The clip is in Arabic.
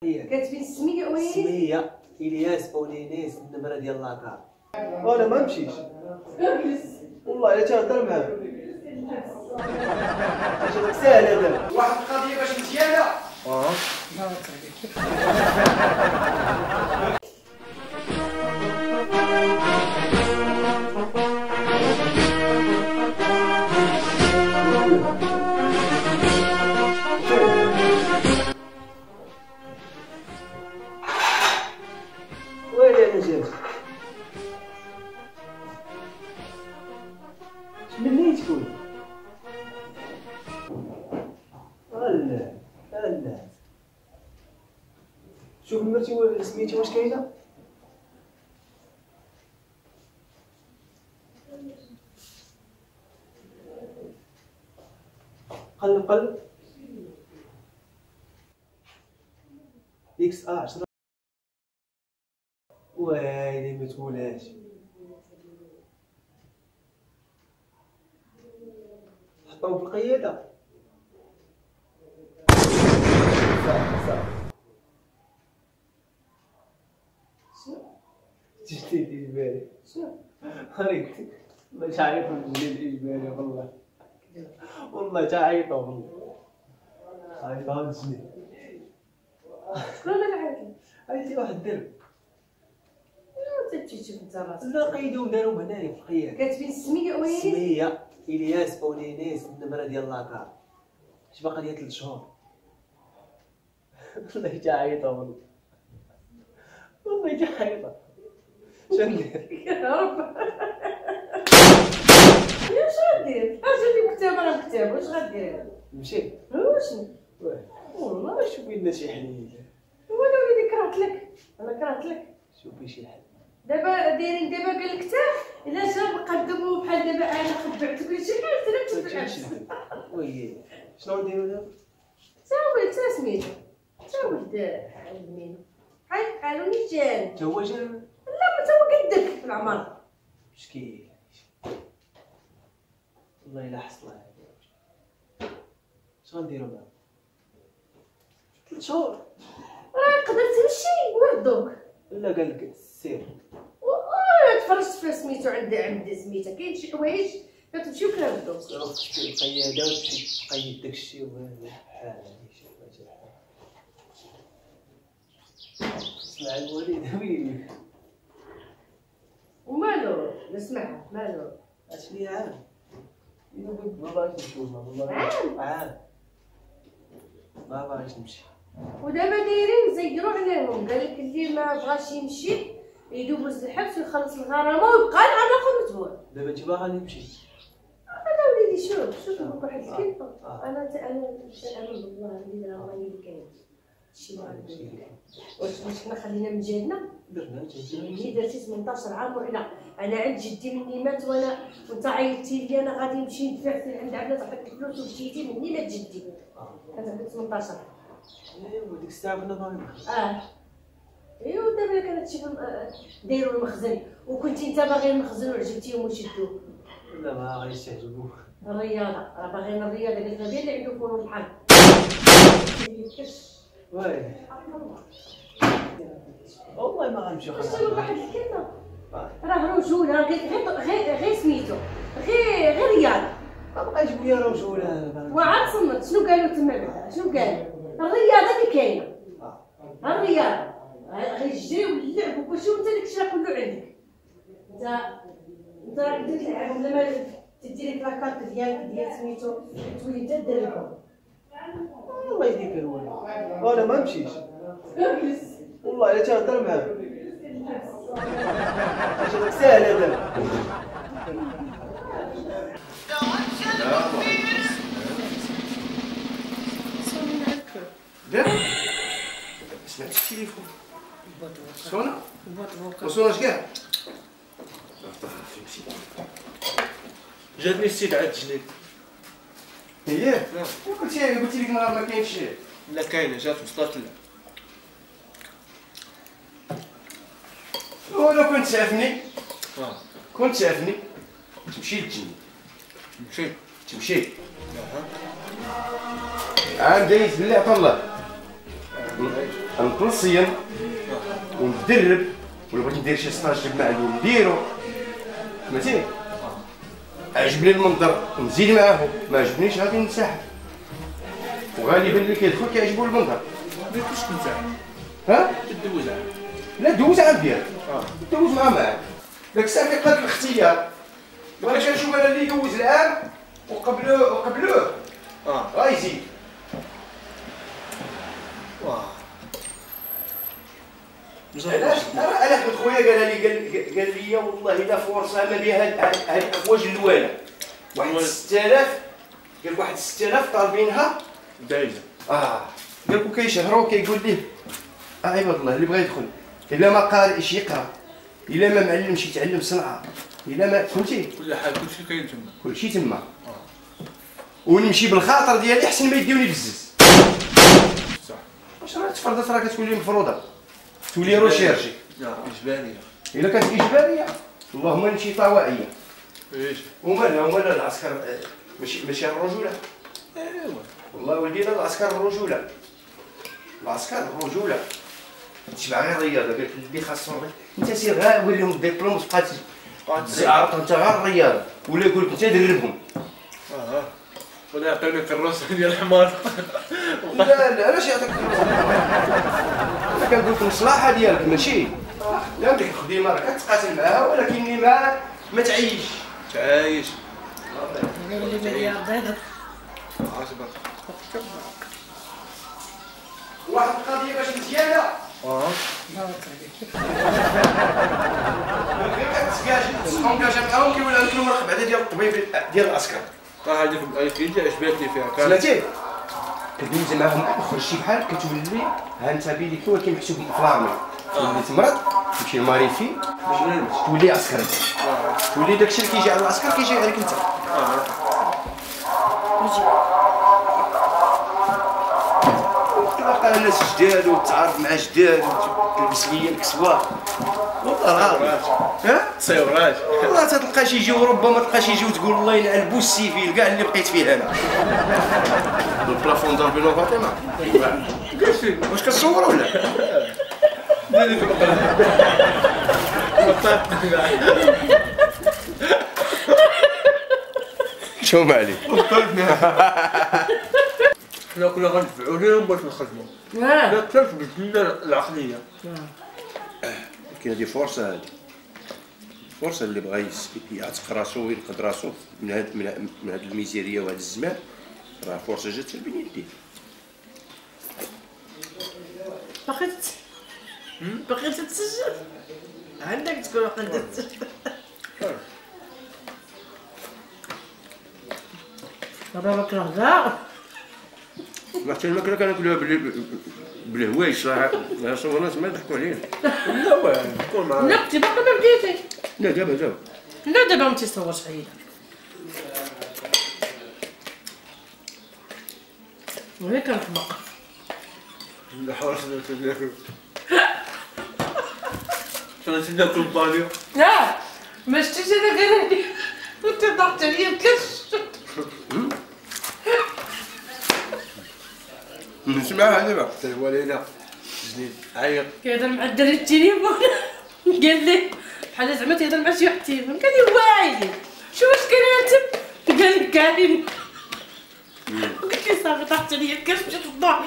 كاتبين السميه وين؟ سميه الياس اونينيس النمره ديال لاكار. وانا ما نمشيش والله الا تهضر معاه. اش ساهل هذا واحد القضيه باش مزيانه. ويلي انا جات منين تكون؟ هلا هلا شوف مرتي سميتي واش كاينه؟ قلب قلب اكس 10 ويلي ما تقولهاش. حطهم في القياده صافي جبتي الاجباري هاني والله تعيط من الاجباري والله تعيط والله عيط هاجني شكون اللي عيط؟ عيطي واحد الدرب انت تشوف انت راسك. لا قيدوهم داروهم هنايا في القياده. كاتبين السميه وين؟ سميه الياس اونينيس النمره ديال لاكار. اش باقي ليا 3 شهور. والله تعيطوا والله تعيطوا. شندير؟ يا رب واش غدير؟ اجي لي كتاب انا كتاب واش غدير؟ نمشي واشنو؟ والله شوفي لنا شي حليل. وانا وليدي كرهت لك انا كرهت لك. شوفي شي حل. دابا دايرين دابا قال لك حتى الا جا قدموا بحال دابا انا خبعت كل شي حاجه تلا تفعل. وي شنو نديرو دابا؟ تا سميتو تا ولد علمينو قالوا لي جان. تا هو جا لا تا هو قدك في العمر. مسكين والله الا حصله. اش غنديرو معاه؟ 3 شهور راه تقدر تمشي وحدك. لا قال لك سير. تفرجت في سميتو عند سميتها كاين شي حوايج كتمشيو كنردو. روح تمشي للقياده وتمشي تقيد داكشي بحال هادي شي حاجه اسمع الوليد ويلي ومالو نسمعها مالو اشني عام ما باغيش نشوفها والله عام ما باغيش نمشي. ودابا دايرين زيروا عليهم قال لك اللي ما بغاش يمشي يدوز الحبس ويخلص الغرامه ويبقى العام اخر متبوع. دابا انت باغا نمشي. انا وليدي شوف نقول واحد الكلمه. انا نتعامل بالله اللي راه اللي كاين شي واش حنا خلينا من جهتنا درنا ملي درتي 18 عام وحنا انا عند جدي مني مات وانت عيطتي لي انا غادي نمشي ندفع في عند عباد عطيك الفلوس ومشيتي مني مات جدي كانت عندك 18. ايوا ديك الساعه كنا باغيين ايوا دابا كانت شي دايروا المخزن وكنتي انت باغي المخزن وعجبتيهم وشدوه. لا ما غاديش تعجبوك. الرياضه راه باغيين الرياضه قلت لها اللي عنده فنون الحرب. وي والله ما غنمشي واش تقول واحد الكلمه راه رجوله غير سميتو غير رياضه. ما بقاش يقول لي رجوله. وعاد صمت شنو قالوا تما بعدا شنو قالوا؟ الرياضه اللي كاينه الرياضه غير الجري واللعب وكل شيء وانت داكشي راه كله عندك. انت راك بديت تلعب ولا ما تدي لك لاكارت ديال سميتو تولي انت تدربهم. والله يديك الولد وانا ما نمشيش والله الا تهضر معاه. اش ساهل هذا لا سمعت التليفون صونا ما صوناش كاع. جاتني استدعاء التجنيد. هي قلت لك نهار ما كاينش. لا كاينه جات وصلت لنا. ولو كنت تعرفني تمشي للتجنيد. تمشي عام دايز بالله عطا الله. نتنصين وندرب، ولا بغيت ندير شي ستاج في المعلوم نديرو، فهمتي؟ عجبني المنظر نزيد معاهم، ما عجبنيش غادي ننسحب. وغالبا اللي كيدخل كيعجبو المنظر. ما كنتش كنت ها؟ تدوز عام. لا دوز عام ديالك. دوز معاه. داك الساعه كيبقى الاختيار. وانا كنشوف انا اللي يدوز العام وقبلوه غايزيد. واه. علاش؟ انا احمد خويا قال لي والله الا فرصه ما بها هاد الافواج الاولى. واحد 6000 قال لك واحد 6000 طالبينها دايزه. قال لك كيشهروا كيقول ليه عباد الله اللي بغى يدخل الا ما قارئش يقرا، الا ما معلمش يتعلم صنعه، الا ما فهمتي كل حاجه كلشي كاين تما. كلشي تما. ونمشي بالخاطر ديالي احسن ما يديوني بالزز. صح. واش راه تفرضت راه كتولي مفروضه، تولي روشيرشي. اجباريه. الا كانت اجباريه اللهم نمشي طوائيه. ايش؟ ومالا العسكر ماشي الرجوله. ايوا والله ولدينا العسكر الرجوله. العسكر الرجوله تشبع غير الرياضه. قالت اللي خاصو انت سير غير وريهم الدبلوم وتبقى تعرف انت غير الرياضه، ولا يقول لك انت دربهم. ولا يعطيوني كروسه ديال الحمار. لا علاش يعطيك انا كنقول لك المصلحه ديالك ماشي لا ديك الخدمه راه كتقاتل معاها، ولكن ما تعيش. تعايش. اللي ملياردير. عاجبك. واحد القضيه باش مزيانه. غير كتسكونكاجا معاهم كيولي عندك المراقبه ديال الطبيب ديال العسكر. هذيك الفيديو عجبتني فيها كانت. سمعتي؟ كدوز معاهم خرج شي بحال كتولي ها انت بيديك هو كيمحسوب بالافلامي. تولي تمرض تمشي لماريفي تولي عسكري. تولي داكشي اللي كيجي على العسكر كيجي عليك انت. تلقى ناس جداد وتعارف مع جداد وتلبس ليا الكسوه. والله العظيم. ها؟ تصيورات. والله تلقى شي يجيو ربما تلقى يجيو تقول الله يلعن بو السيفيل كاع اللي بقيت فيه انا. البلافون ضربي له فاطمه. واش كتصور ولا؟ ديري في القلب. شو عليك؟ حنا كنا غندفعوا ليهم باش نخدموا. لا كثرت بالجنة العقليه. كاين هذه فرصه، هذه الفرصه اللي بغى يعتق راسو وينقذ راسو من هاد الميزيريه وهاد الزمان، راه فرصه جات بين يديه. باقي تتسجل عندك تقول باقي تتسجل. دابا كره كاع حتى الماكله كناكلوها بالهوايش صراحه. صورات ما يضحكوا علينا. لا واه نكون معاك. لا كنتي باقي ما بديتي. لا دابا لا دابا ما تيصورش عيدا. وهي كنطبق. لا حول ولا قوة الا بالله. شنو ناكل بالي؟ لا ما شفتيش انا قال لي كنت ضغط عليا الكرش. نسمعها دابا. حتى الوالده جديد عيط. كيهضر مع الدري التليفون قال لي بحال زعما تيهضر مع شي واحد التليفون. قال لي واعي شو واش كاين انت؟ قال لي كاين. قلت له صافي طاحت عليا الكرش مشيت للدار.